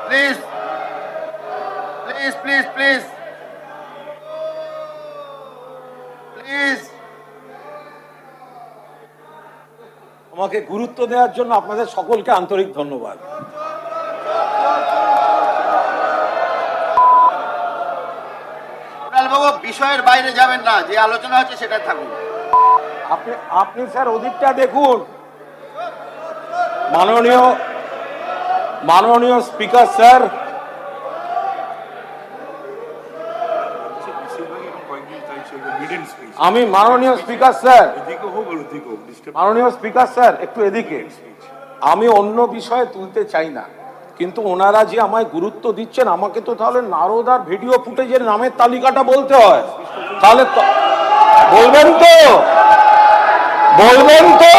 Please please please please please. আমাকে গুরুত্ব দেওয়ার জন্য আপনাদের সকলকে আন্তরিক ধন্যবাদ। বাবু বিষয়ের বাইরে যাবেন না, যে আলোচনা হচ্ছে সেটা থাকুন। আপনি স্যার ওদিকটা দেখুন। মাননীয় স্পিকার স্যার, আমি মাননীয় স্পিকার স্যার একটু এদিকে। আমি অন্য বিষয়ে তুলতে চাই না, কিন্তু ওনারা যে আমায় গুরুত্ব দিচ্ছেন, আমাকে তো তাহলে নারদার ভিডিও ফুটেজের নামের তালিকাটা বলতে হয়। তাহলে বলবেন তো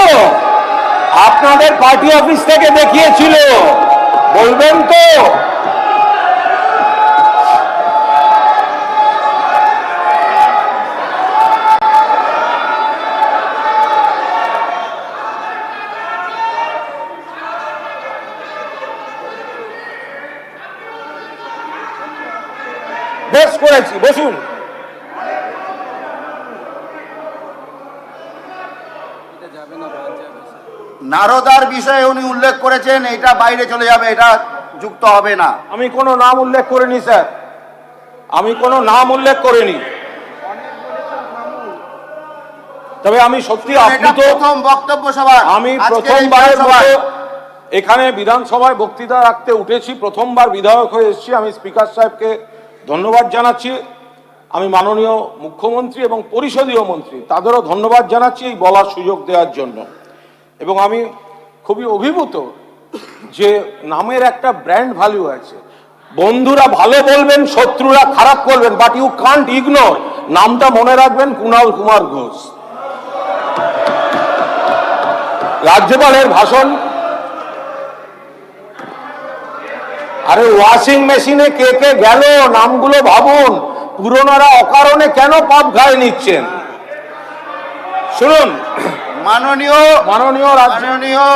আপনাদের পার্টি অফিস থেকে দেখিয়েছিল, বলবেন তো? বেশ করেছি, বসুন। নারদার বিষয়ে উনি উল্লেখ করেছেন, এটা বাইরে চলে যাবে, এটা যুক্ত হবে না। আমি কোনো নাম উল্লেখ করিনি স্যার, আমি কোনো নাম উল্লেখ করিনি। তবে আমি সত্যি, আপনি তো প্রথম বক্তব্য সভা, আমি প্রথমবারের মতো এখানে বিধানসভায় বক্তৃতা রাখতে উঠেছি, প্রথমবার বিধায়ক হয়ে এসেছি। আমি স্পিকার সাহেবকে ধন্যবাদ জানাচ্ছি। আমি মাননীয় মুখ্যমন্ত্রী এবং পরিষদীয় মন্ত্রী তাদেরও ধন্যবাদ জানাচ্ছি এই বলার সুযোগ দেওয়ার জন্য। এবং আমি খুবই অভিভূত যে নামের একটা ব্র্যান্ড ভ্যালু আছে। বন্ধুরা ভালো বলবেন, শত্রুরা খারাপ করবেন, বাট ইউ কান্ট ইগনোর, নামটা মনে রাখবেন, কুণাল কুমার ঘোষ। রাজ্যপালের ভাষণ, আরে ওয়াশিং মেশিনে কে কে গেল নামগুলো ভাবুন। পুরনোরা অকারণে কেন পাপ ঘায় নিচ্ছেন? শুনুন, মাননীয়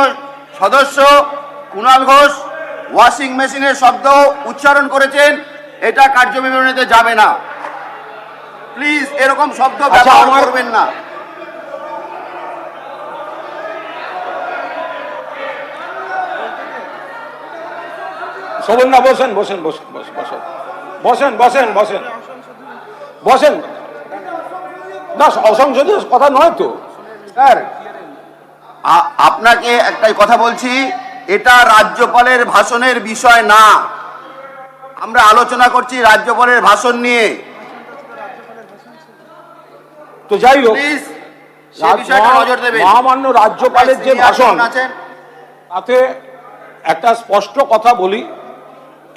সদস্য কুণাল ঘোষ ওয়াশিং মেশিনের শব্দ উচ্চারণ করেছেন, এটা কার্যবিবরণীতে যাবে না। প্লিজ এরকম শব্দ ব্যবহার করবেন না। শোভন না, বসেন বসেন বসেন বসেন বসেন বসেন বসেন বসেন। না, অসংসদীয় কথা নয় তো স্যার। আপনাকে একটাই কথা বলছি, এটা রাজ্যপালের ভাষণের বিষয় না। আমরা আলোচনা করছি রাজ্যপালের ভাষণ নিয়ে। তো যাই হোক, মহামান্য রাজ্যপালের যে ভাষণ, তাতে একটা স্পষ্ট কথা বলি,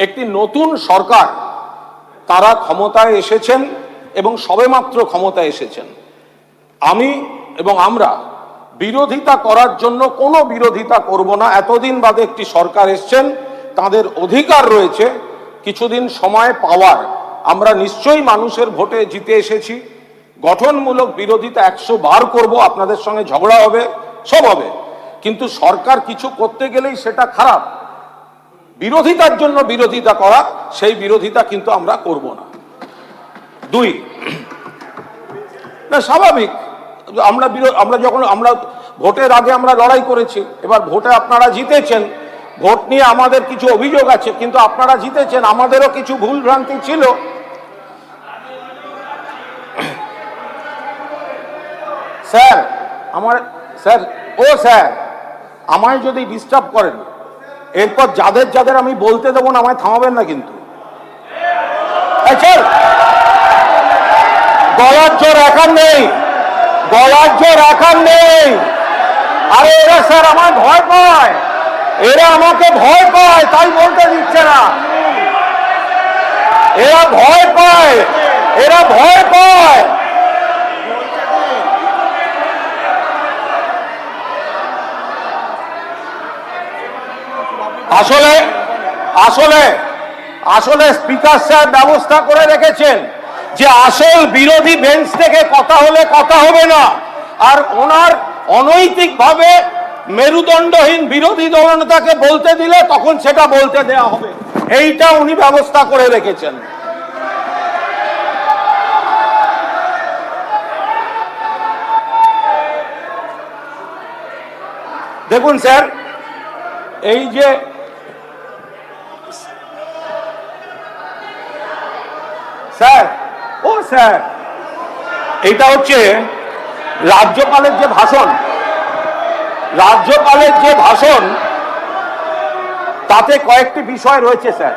একটি নতুন সরকার তারা ক্ষমতায় এসেছেন এবং সবেমাত্র ক্ষমতায় এসেছেন। আমি এবং আমরা বিরোধিতা করার জন্য কোনো বিরোধিতা করব না। এতদিন বাদে একটি সরকার এসছেন, তাদের অধিকার রয়েছে কিছুদিন সময় পাওয়ার। আমরা নিশ্চয়ই মানুষের ভোটে জিতে এসেছি। গঠনমূলক বিরোধিতা 100 বার করব, আপনাদের সঙ্গে ঝগড়া হবে, সব হবে, কিন্তু সরকার কিছু করতে গেলেই সেটা খারাপ। বিরোধিতার জন্য বিরোধিতা করা, সেই বিরোধিতা কিন্তু আমরা করব না। 2, না স্বাভাবিক, আমরা যখন ভোটের আগে আমরা লড়াই করেছি, এবার ভোটে আপনারা জিতেছেন, ভোট নিয়ে আমাদের কিছু অভিযোগ আছে, কিন্তু আপনারা জিতেছেন, আমাদেরও কিছু ভুল ভ্রান্তি ছিল। স্যার স্যার আমায় যদি ডিস্টার্ব করেন, এরপর যাদের আমি বলতে দেবো না, আমায় থামাবেন না কিন্তু। গলার জোর একার নেই, আরে এরা স্যার আমার ভয় পায়, এরা আমাকে ভয় পায়, তাই বলতে দিচ্ছে না। এরা ভয় পায়। আসলে স্পিকার সাহেব ব্যবস্থা করে রেখেছেন যে আসল বিরোধী বেঞ্চ থেকে কথা হলে কথা হবে না, আর ওনার অনৈতিকভাবে মেরুদণ্ডহীন বিরোধী দলনেতাকে বলতে দিলে তখন সেটা বলতে দেওয়া হবে। এইটা উনি ব্যবস্থা করে রেখেছেন। দেখুন স্যার, এই যে স্যার এটা হচ্ছে রাজ্যপালের যে ভাষণ, তাতে কয়েকটি বিষয় রয়েছে স্যার।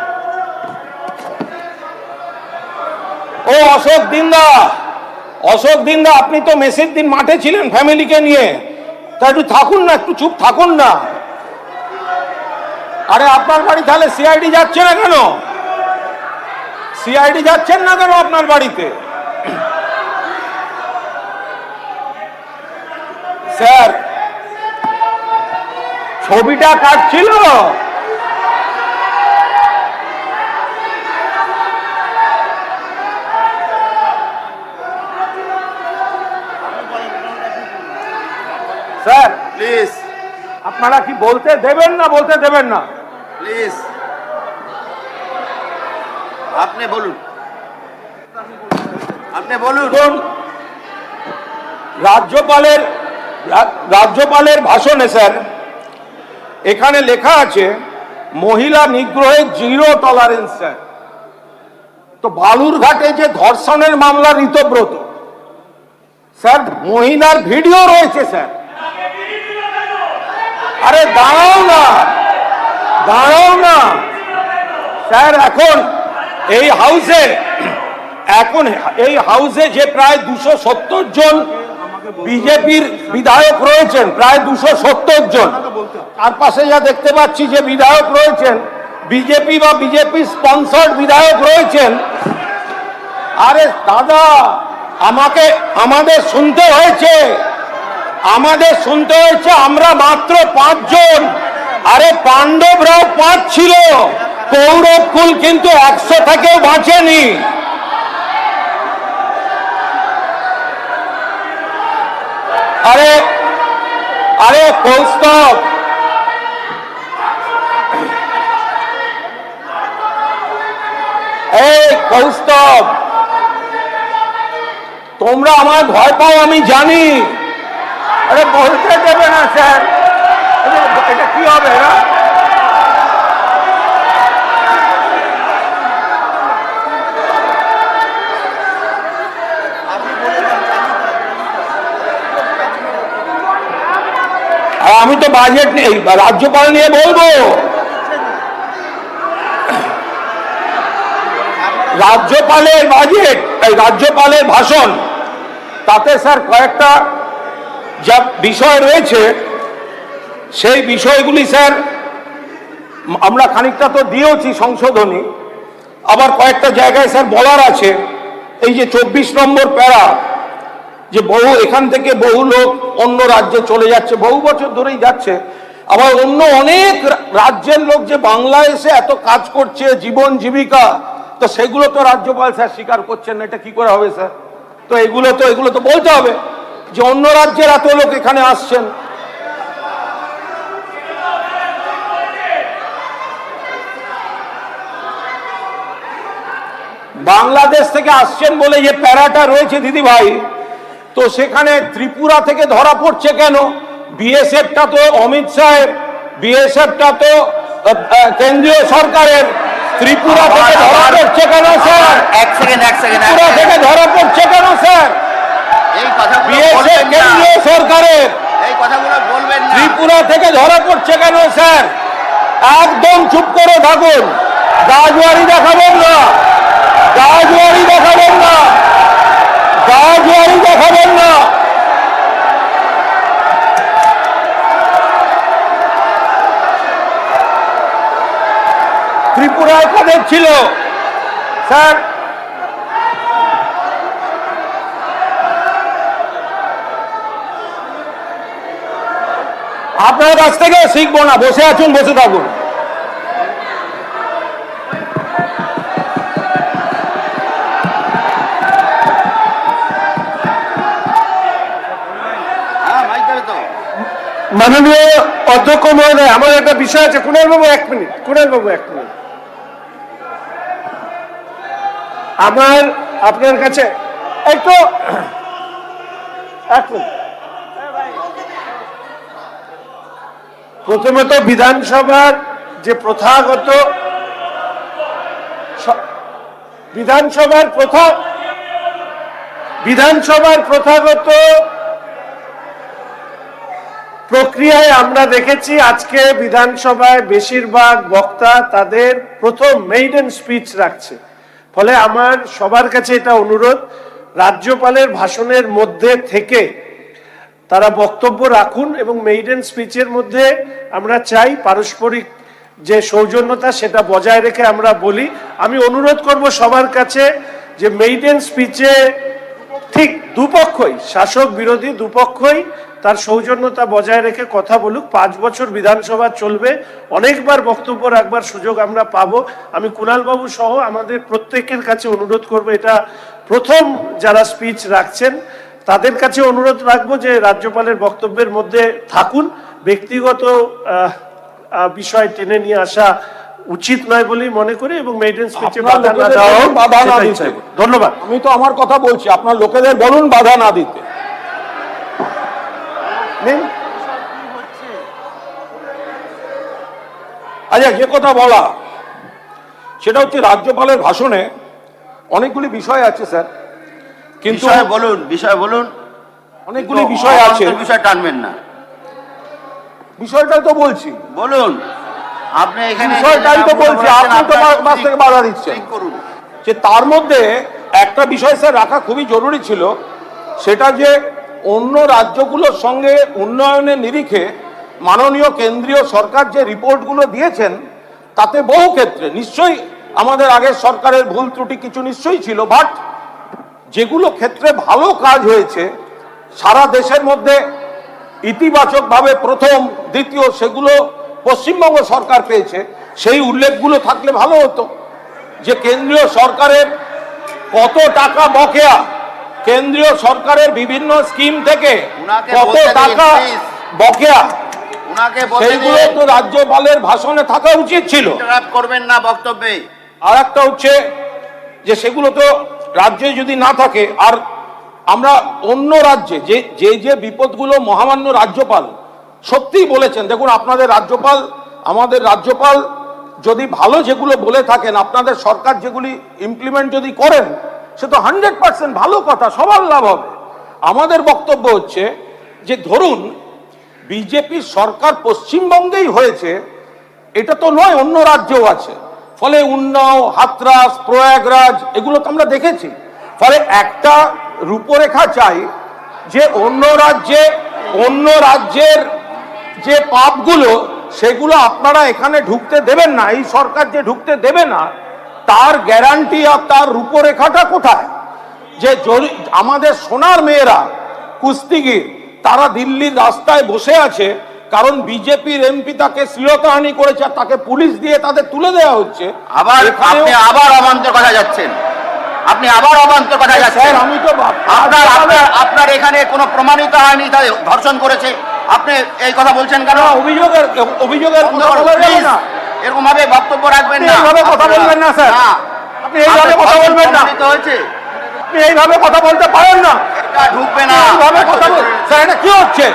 ও অশোক দিন্দা, আপনি তো মেসের দিন মাঠে ছিলেন ফ্যামিলিকে নিয়ে, তা একটু থাকুন না, একটু চুপ থাকুন না। আরে আপনার বাড়ি তাহলে সিআইডি যাচ্ছে না কেন? সিআইডি যাচ্ছেন না কেন আপনার বাড়িতে? স্যার, ছবিটা কাটছিল। স্যার প্লিজ, আপনারা কি বলতে দেবেন না? প্লিজ আপনি বলুন। রাজ্যপালের ভাষণে স্যার এখানে লেখা আছে মহিলা নিগ্রহের 0 টলারেন্স। স্যার, তো বালুরঘাটে যে ধর্ষণের মামলা ঋতব্রত, স্যার মহিলার ভিডিও রয়েছে স্যার। আরে দাঁড়াও না স্যার, এখন এই হাউসে যে প্রায় 270 জন বিজেপির বিধায়ক রয়েছেন, প্রায় 270 জন, তার পাশে যা দেখতে পাচ্ছি যে বিধায়ক রয়েছেন বিজেপি বা বিজেপি স্পন্সর্ড বিধায়ক রয়েছেন। আরে দাদা, আমাদের শুনতে হয়েছে আমরা মাত্র 5 জন। আরে পাণ্ডবরাও 5 ছিল, কৌরব কুল কিন্তু 100 থেকেও বাঁচেনি। আরে কৌস্তব, তোমরা আমার ভয় পাও আমি জানি। আরে বলতে দেবে না স্যার, এটা কি হবে? আমি তো বাজেট নেই, রাজ্যপাল নিয়ে বলবো। রাজ্যপালের রাজ্যপালের ভাষণ, তাতে স্যার কয়েকটা যা বিষয় রয়েছে সেই বিষয়গুলি স্যার আমরা খানিকটা তো দিয়েছি সংশোধনী, আবার কয়েকটা জায়গায় স্যার বলার আছে। এই যে 24 নম্বর প্যারা, যে এখান থেকে বহু লোক অন্য রাজ্যে চলে যাচ্ছে, বহু বছর ধরেই যাচ্ছে। আবার অন্য অনেক রাজ্যের লোক যে বাংলায় এসে এত কাজ করছে, জীবন জীবিকা, তো সেগুলো তো রাজ্যপাল স্যার স্বীকার করছেন না। এটা কি করে হবে স্যার? তো এগুলো তো বলতে হবে যে অন্য রাজ্যের এত লোক এখানে আসছেন। বাংলাদেশ থেকে আসছেন বলে যে প্যারাটা রয়েছে দিদি ভাই, তো সেখানে ত্রিপুরা থেকে ধরা পড়ছে কেন? বিএসএফটা তো অমিত শাহের, বিএসএফটা তো কেন্দ্রীয় সরকারের। ত্রিপুরা থেকে ধরা পড়ছে কেন স্যার? এক সেকেন্ড ত্রিপুরা থেকে ধরা পড়ছে কেন স্যার? বিএসএফ কেন্দ্রীয় সরকারের, এই কথাগুলো বলবেন না। ত্রিপুরা থেকে ধরা পড়ছে কেন স্যার? একদম চুপ করে থাকুন, গাজওয়ারি দেখাবেন না। ত্রিপুরায় কাদের ছিল স্যার? আপনার কাছ থেকে শিখবো না, বসে আছেন, বসে থাকুন। মাননীয় অধ্যক্ষ মহোদয়, আমার একটা বিষয় আছে। কুণাল বাবু 1 মিনিট। আমার আপনার কাছে একটু প্রথমত বিধানসভার যে প্রথাগত বিধানসভার প্রথাগত প্রক্রিয়ায় আমরা দেখেছি আজকে বিধানসভায় বেশিরভাগ বক্তা তাদের প্রথম মেইডেন স্পিচ রাখছে। ফলে আমার সবার কাছে এটা অনুরোধ, রাজ্যপালের ভাষণের মধ্যে থেকে তারা বক্তব্য রাখুন এবং মেইডেন স্পিচের মধ্যে আমরা চাই পারস্পরিক যে সৌজন্যতা সেটা বজায় রেখে আমরা বলি। আমি অনুরোধ করব সবার কাছে যে মেইডেন স্পিচে ঠিক দুপক্ষই, শাসক বিরোধী দুপক্ষই তার সৌজন্যতা বজায় রেখে কথা বলুক। 5 বছর বিধানসভা চলবে, অনেকবার বক্তব্য রাখবার সুযোগ আমরা পাবো। আমি কুণাল বাবু সহ আমাদের প্রত্যেকের কাছে অনুরোধ করব, এটা প্রথম যারা স্পিচ রাখছেন তাদের কাছে অনুরোধ রাখবো যে রাজ্যপালের বক্তব্যের মধ্যে থাকুন। ব্যক্তিগত বিষয় টেনে নিয়ে আসা উচিত নয় বলেই মনে করি এবং মেইডেন স্পিচে বাধা না দেওয়া হোক, সেটাই চাইবো। ধন্যবাদ। আমি তো আমার কথা বলছি, আপনার লোকেদের বলুন বাধা না দিতে। আচ্ছা, যে কথা বলা সেটা হচ্ছে রাজ্যপালের ভাষণে অনেকগুলি বিষয় আছে স্যার, কিন্তু বিষয় বলুন অনেকগুলি বিষয় আছে, বিষয় টানবেন না। বিষয়টাই তো বলছি, বলুন। আপনি এখানে বিষয়টাই তো বলছি, আপনি তো মাঝ থেকে বাধা দিচ্ছেন। যে তার মধ্যে একটা বিষয় স্যার রাখা খুবই জরুরি ছিল, সেটা যে অন্য রাজ্যগুলোর সঙ্গে উন্নয়নের নিরিখে মাননীয় কেন্দ্রীয় সরকার যে রিপোর্টগুলো দিয়েছেন তাতে বহু ক্ষেত্রে নিশ্চয়ই আমাদের আগের সরকারের ভুল ত্রুটি কিছু নিশ্চয়ই ছিল, বাট যেগুলো ক্ষেত্রে ভালো কাজ হয়েছে সারা দেশের মধ্যে ইতিবাচকভাবে প্রথম দ্বিতীয় সেগুলো পশ্চিমবঙ্গ সরকার পেয়েছে, সেই উল্লেখগুলো থাকলে ভালো হতো। যে কেন্দ্রীয় সরকারের কত টাকা বকেয়া, কেন্দ্রীয় সরকারের বিভিন্ন স্কিম থেকে কত টাকা বকেয়া, সেইগুলো তো রাজ্যপালের ভাষণে থাকা উচিত ছিল। করবেন না বক্তব্যে। আর একটা হচ্ছে যে সেগুলো তো রাজ্যে যদি না থাকে, আর আমরা অন্য রাজ্যে যে যে বিপদগুলো মহামান্য রাজ্যপাল সত্যিই বলেছেন, দেখুন আপনাদের রাজ্যপাল, আমাদের রাজ্যপাল যদি ভালো যেগুলো বলে থাকেন, আপনাদের সরকার যেগুলি ইমপ্লিমেন্ট যদি করেন, সে তো 100% ভালো কথা, সবার লাভ হবে। আমাদের বক্তব্য হচ্ছে যে ধরুন বিজেপির সরকার পশ্চিমবঙ্গেই হয়েছে, এটা তো নয়, অন্য রাজ্যেও আছে। ফলে উন্নাও, হাতরাস, প্রয়াগরাজ এগুলো তো আমরা দেখেছি। ফলে একটা রূপরেখা চাই যে অন্য রাজ্যের যে পাপগুলো সেগুলো আপনারা এখানে ঢুকতে দেবেন না। এই সরকার যে ঢুকতে দেবে না তার গ্যারান্টি আর তার রূপরেখাটা কোথায়? যে আমাদের সোনার মেয়েরা কুস্তিগির তারা দিল্লির রাস্তায় বসে আছে কারণ বিজেপির এমপি তাকে শ্লীলতাহানি করেছে, তাকে পুলিশ দিয়ে তাদের তুলে দেওয়া হচ্ছে। আপনি আবার অবান্তর কথা যাচ্ছেন, আপনি আবার অবান্তর কথা যাচ্ছেন। আমি তো আপনার এখানে কোনো প্রমাণিত হয়নি তাই ধর্ষণ করেছে, আপনি এই কথা বলছেন কেন? অভিযোগের এরকম ভাবে বক্তব্য রাখবেন না, এইভাবে কথা বলবেন না স্যার। আপনি এইভাবে কথা বলবেন না, হয়েছে আপনি এইভাবে কথা বলতে পারেন না, এটা ঢুকবে না। এইভাবে কথা স্যার, এটা কি হচ্ছে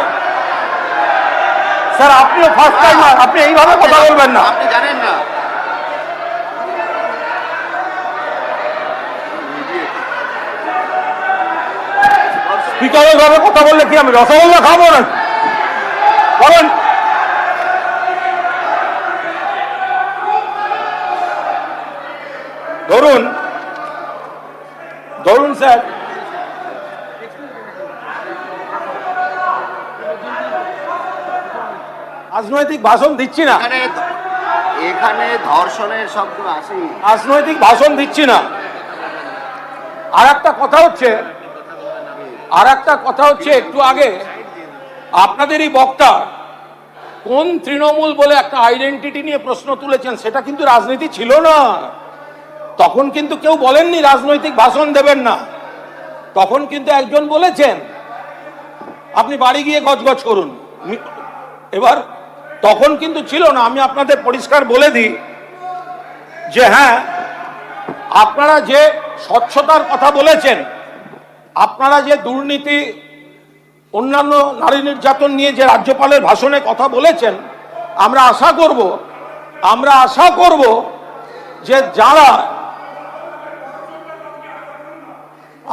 স্যার? আপনিও ফার্স্ট টাইমার, আপনি এইভাবে কথা বলবেন না। আপনি জানেন না। স্পিকার এইভাবে কথা বললে কি আমি রসগোল্লা খাবো না? বলেন। ধরুন স্যার, রাজনৈতিক ভাষণ দিচ্ছি না, এখানে ধর্ষণের শব্দ আসে, রাজনৈতিক ভাষণ দিচ্ছি না। আর একটা কথা হচ্ছে একটু আগে আপনাদেরই বক্তা কোন তৃণমূল বলে একটা আইডেন্টিটি নিয়ে প্রশ্ন তুলেছেন, সেটা কিন্তু রাজনীতি ছিল না। তখন কিন্তু কেউ বলেননি রাজনৈতিক ভাষণ দেবেন না। তখন কিন্তু একজন বলেছেন আপনি বাড়ি গিয়ে গজগজ করুন। এবার তখন কিন্তু ছিল না। আমি আপনাদের পরিষ্কার বলে দিই যে হ্যাঁ, আপনারা যে স্বচ্ছতার কথা বলেছেন, আপনারা যে দুর্নীতি, অন্যান্য নারী নির্যাতন নিয়ে যে রাজ্যপালের ভাষণে কথা বলেছেন, আমরা আশা করব যে যারা,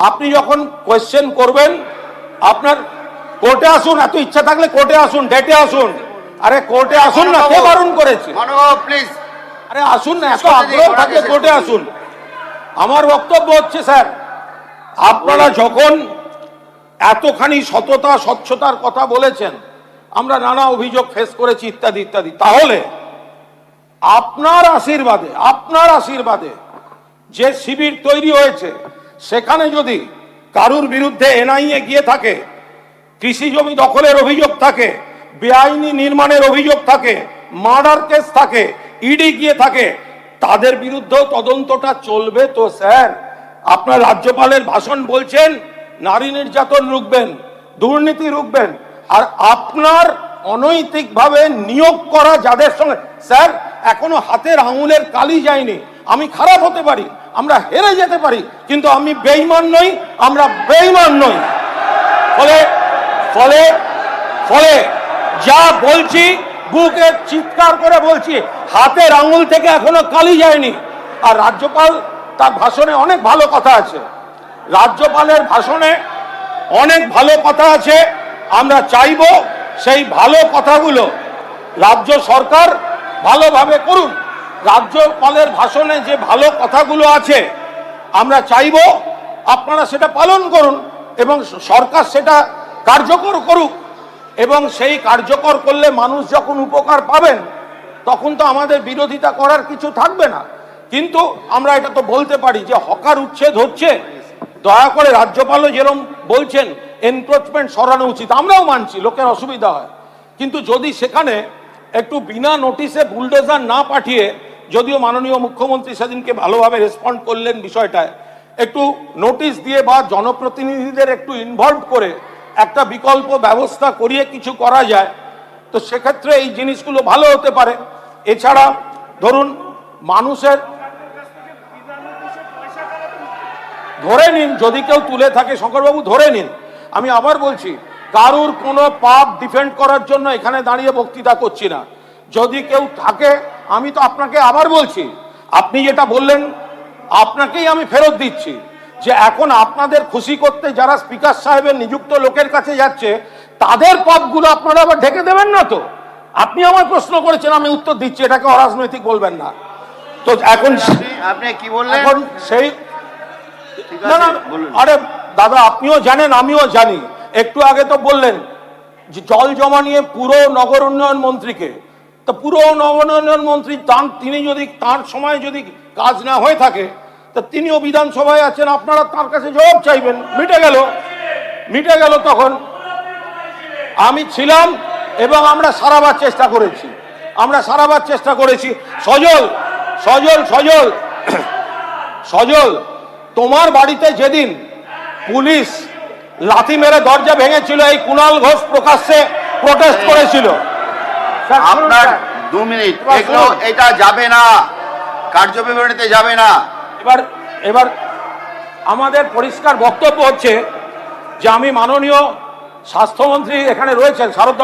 আপনি যখন কোয়েশ্চেন করবেন, আপনার কোর্টে আসুন, এত ইচ্ছা থাকলে কোর্টে আসুন, ডেটে আসুন। আরে কোর্টে আসুন না, কে বারণ করেছে? প্লিজ, আরে আসুন না, এত আগ্রহ থাকলে কোর্টে আসুন। আমার বক্তব্য হচ্ছে, স্যার, আপনারা যখন এতখানি সততা স্বচ্ছতার কথা বলেছেন, আমরা নানা অভিযোগ ফেস করেছি ইত্যাদি ইত্যাদি, তাহলে আপনার আশীর্বাদে যে শিবির তৈরি হয়েছে, সেখানে যদি কারুর বিরুদ্ধে এনআইএ গিয়ে থাকে, কৃষি জমি দখলের অভিযোগ থাকে, বেআইনি নির্মাণের অভিযোগ থাকে, মার্ডার কেস থাকে, ইডি গিয়ে থাকে, তাদের বিরুদ্ধেও তদন্তটা চলবে তো স্যার? আপনার রাজ্যপালের ভাষণ বলছেন নারী নির্যাতন রুখবেন, দুর্নীতি রুখবেন, আর আপনার অনৈতিকভাবে নিয়োগ করা যাদের সঙ্গে, স্যার, এখনো হাতের আঙুলের কালি যায়নি। আমি খারাপ হতে পারি, আমরা হেরে যেতে পারি, কিন্তু আমি বেঈমান নই, আমরা বেঈমান নই। ফলে ফলে ফলে যা বলছি, বুকে চিৎকার করে বলছি, হাতের আঙুল থেকে এখনো কালি যায়নি। আর রাজ্যপাল তার ভাষণে অনেক ভালো কথা আছে, রাজ্যপালের ভাষণে অনেক ভালো কথা আছে। আমরা চাইব সেই ভালো কথাগুলো রাজ্য সরকার ভালোভাবে করুন। রাজ্যপালের ভাষণে যে ভালো কথাগুলো আছে, আমরা চাইব আপনারা সেটা পালন করুন এবং সরকার সেটা কার্যকর করুক। এবং সেই কার্যকর করলে মানুষ যখন উপকার পাবেন, তখন তো আমাদের বিরোধিতা করার কিছু থাকবে না। কিন্তু আমরা এটা তো বলতে পারি যে হকার উচ্ছেদ হচ্ছে, দয়া করে রাজ্যপালও যেরকম বলছেন এনক্রোচমেন্ট সরানো উচিত, আমরাও মানছি, লোকের অসুবিধা হয়, কিন্তু যদি সেখানে একটু বিনা নোটিশে বুলডোজার না পাঠিয়ে, যদিও মাননীয় মুখ্যমন্ত্রী সেদিনকে ভালোভাবে রেসপন্ড করলেন বিষয়টায়, একটু নোটিশ দিয়ে বা জনপ্রতিনিধিদের একটু ইনভলভ করে একটা বিকল্প ব্যবস্থা করিয়ে কিছু করা যায়, তো সেক্ষেত্রে এই জিনিসগুলো ভালো হতে পারে। এছাড়া ধরুন মানুষের, ধরে নিন যদি কেউ তুলে থাকে, শঙ্করবাবু ধরে নিন, আমি আবার বলছি, কারুর কোনো পাপ ডিফেন্ড করার জন্য এখানে দাঁড়িয়ে বক্তৃতা করছি না। যদি কেউ থাকে, আমি তো আপনাকে আবার বলছি, আপনি যেটা বললেন আপনাকেই আমি ফেরত দিচ্ছি, যে এখন আপনাদের খুশি করতে যারা স্পিকার সাহেবের নিযুক্ত লোকের কাছে যাচ্ছে, তাদের পাপগুলো আপনারা আবার ঢেকে দেবেন না তো? আপনি আমার প্রশ্ন করেছেন, আমি উত্তর দিচ্ছি, এটাকে অরাজনৈতিক বলবেন না তো। এখন আপনি কি বললেন? এখন সেই, না না, আরে দাদা, আপনিও জানেন আমিও জানি, একটু আগে তো বললেন যে জল জমা নিয়ে পুরো নগর উন্নয়ন মন্ত্রীকে, তো পুরো নগর উন্নয়ন মন্ত্রী তিনি যদি তার সময় যদি কাজ না হয়ে থাকে, তা তিনিও বিধানসভায় আছেন, আপনারা তার কাছে জবাব চাইবেন, মিটে গেল। তখন আমি ছিলাম এবং আমরা সারাবার চেষ্টা করেছি। সজল, তোমার বাড়িতে যেদিন পুলিশ লাথি মেরে দরজা ভেঙেছিল, এই কুণাল ঘোষ প্রকাশ্যে প্রোটেস্ট করেছিল। আপনার 2 মিনিট, এটা যাবে না, কার্যবিবরণীতে যাবে না। এবার আমাদের পরিষ্কার বক্তব্য হচ্ছে যে আমি মাননীয় স্বাস্থ্যমন্ত্রী এখানে রয়েছেন, শারদ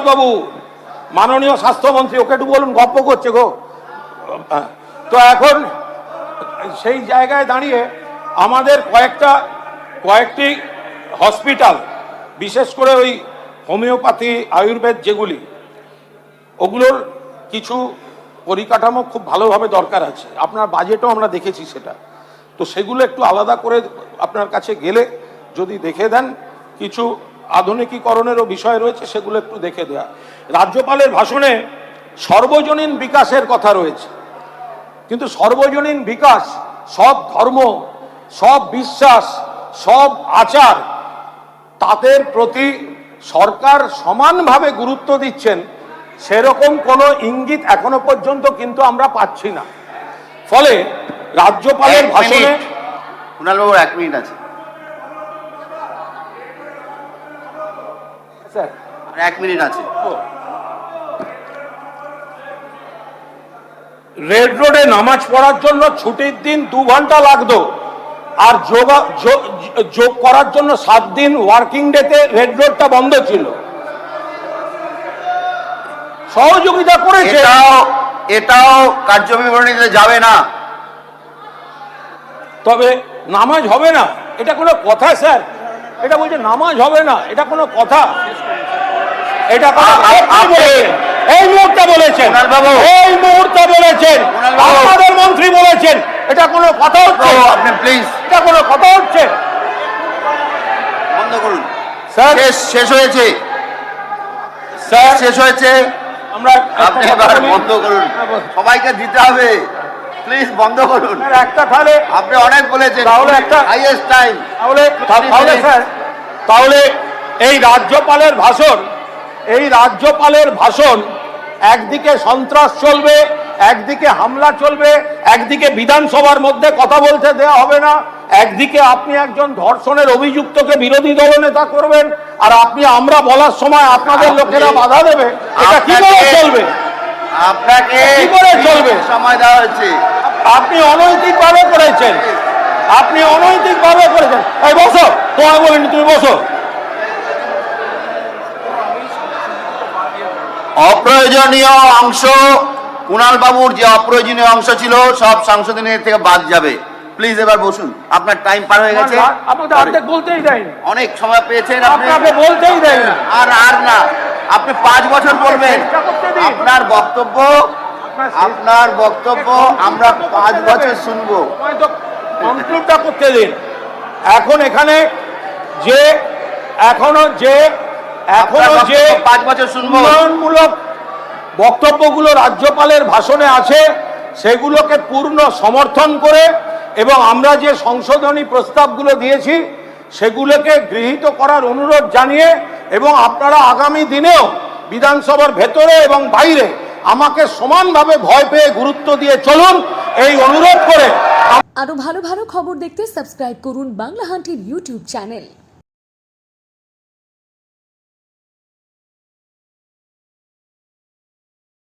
বাবু, মাননীয় স্বাস্থ্যমন্ত্রী, ওকে একটু বলুন, গপ্প করছে গো। তো এখন সেই জায়গায় দাঁড়িয়ে আমাদের কয়েকটি হসপিটাল, বিশেষ করে ওই হোমিওপ্যাথি আয়ুর্বেদ যেগুলি, ওগুলোর কিছু পরিকাঠামো খুব ভালোভাবে দরকার আছে। আপনার বাজেটও আমরা দেখেছি সেটা, তো সেগুলো একটু আলাদা করে আপনার কাছে গেলে যদি দেখে দেন, কিছু আধুনিকীকরণেরও বিষয় রয়েছে, সেগুলো একটু দেখে দেয়া। রাজ্যপালের ভাষণে সর্বজনীন বিকাশের কথা রয়েছে, কিন্তু সর্বজনীন বিকাশ, সব ধর্ম, সব বিশ্বাস, সব আচার, তাদের প্রতি সরকার সমানভাবে গুরুত্ব দিচ্ছেন, সেরকম কোনো ইঙ্গিত এখনো পর্যন্ত কিন্তু আমরা পাচ্ছি না। ফলে রাজ্যপালের ভাষণে, কুণালবাবু 1 মিনিট আছে স্যার, 1 মিনিট আছে। রেড রোডে নামাজ পড়ার জন্য ছুটির দিন 2 ঘন্টা লাগতো, আর যোগ করার জন্য 7 দিন ওয়ার্কিং ডেতে রেড রোডটা বন্ধ ছিল। সহযোগিতা করেছে। এটাও কার্য বিবরণীতে যাবে না। তবে নামাজ হবে না, এটা কোনো কথা স্যার? এটা বলছে নামাজ হবে না, এটা কোনো কথা? এটা এই মুহূর্তে বলেছেন, এই মুহূর্তে বলেছেন, আমাদের মন্ত্রী বলেছেন, এটা কোনো কথা হচ্ছে? আপনি প্লিজ, এটা কোনো কথা হচ্ছে? বন্ধ করুন স্যার। শেষ হয়েছে স্যার শেষ হয়েছে। আমরা আপনি এবার বন্ধ করুন, সবাইকে দিতে হবে, প্লিজ বন্ধ করুন। একটা তাহলে আপনি অনেক বলেছেন, তাহলে একটা হাইয়েস্ট টাইম। তাহলে স্যার, তাহলে এই রাজ্যপালের ভাষণ একদিকে সন্ত্রাস চলবে, একদিকে হামলা চলবে, একদিকে বিধানসভার মধ্যে কথা বলতে দেওয়া হবে না, একদিকে আপনি একজন ধর্ষণের অভিযুক্তকে বিরোধী দলনেতা করবেন, আর আমরা বলার সময় আপনাদের লোকেরা বাধা দেবে। এটা কি করে চলবে? আপনাকে কি করে চলবে? সময় দেওয়া হয়েছে। আপনি অনৈতিকভাবে করেছেন, আপনি অনৈতিকভাবে করেছেন। এই বসো, তোমায় বলিনি, তুমি বসো। অপ্রয়োজনীয় অংশ, কুণাল বাবুর যে অপ্রয়োজনীয় অংশ ছিল সব সাংসদের থেকে বাদ যাবে। প্লিজ এবার বসুন, আপনার টাইম পার হয়ে গেছে। আপনাকে অর্ধেক বলতেই দেয়নি, অনেক সময় পেয়েছেন, আপনাকে বলতেই দেয়নি। আর না, আপনি 5 বছর বলবেন। আপনার বক্তব্য আমরা 5 বছর শুনবো। কনক্লুডটা করতে দিন। এখন এখানে যে এখনো যে 5 বছর শুনবো। উন্নয়নমূলক বক্তব্যগুলো রাজ্যপালের ভাষণে আছে, সেগুলোকে পূর্ণ সমর্থন করে এবং আমরা যে সংশোধনী প্রস্তাবগুলো দিয়েছি সেগুলোকে গৃহীত করার অনুরোধ জানিয়ে, এবং আপনারা আগামী দিনেও বিধানসভার ভেতরে এবং বাইরে আমাকে সমানভাবে ভয় পেয়ে গুরুত্ব দিয়ে চলুন, এই অনুরোধ করে। আরো ভালো ভালো খবর দেখতে সাবস্ক্রাইব করুন বাংলা হান্টির ইউটিউব চ্যানেল।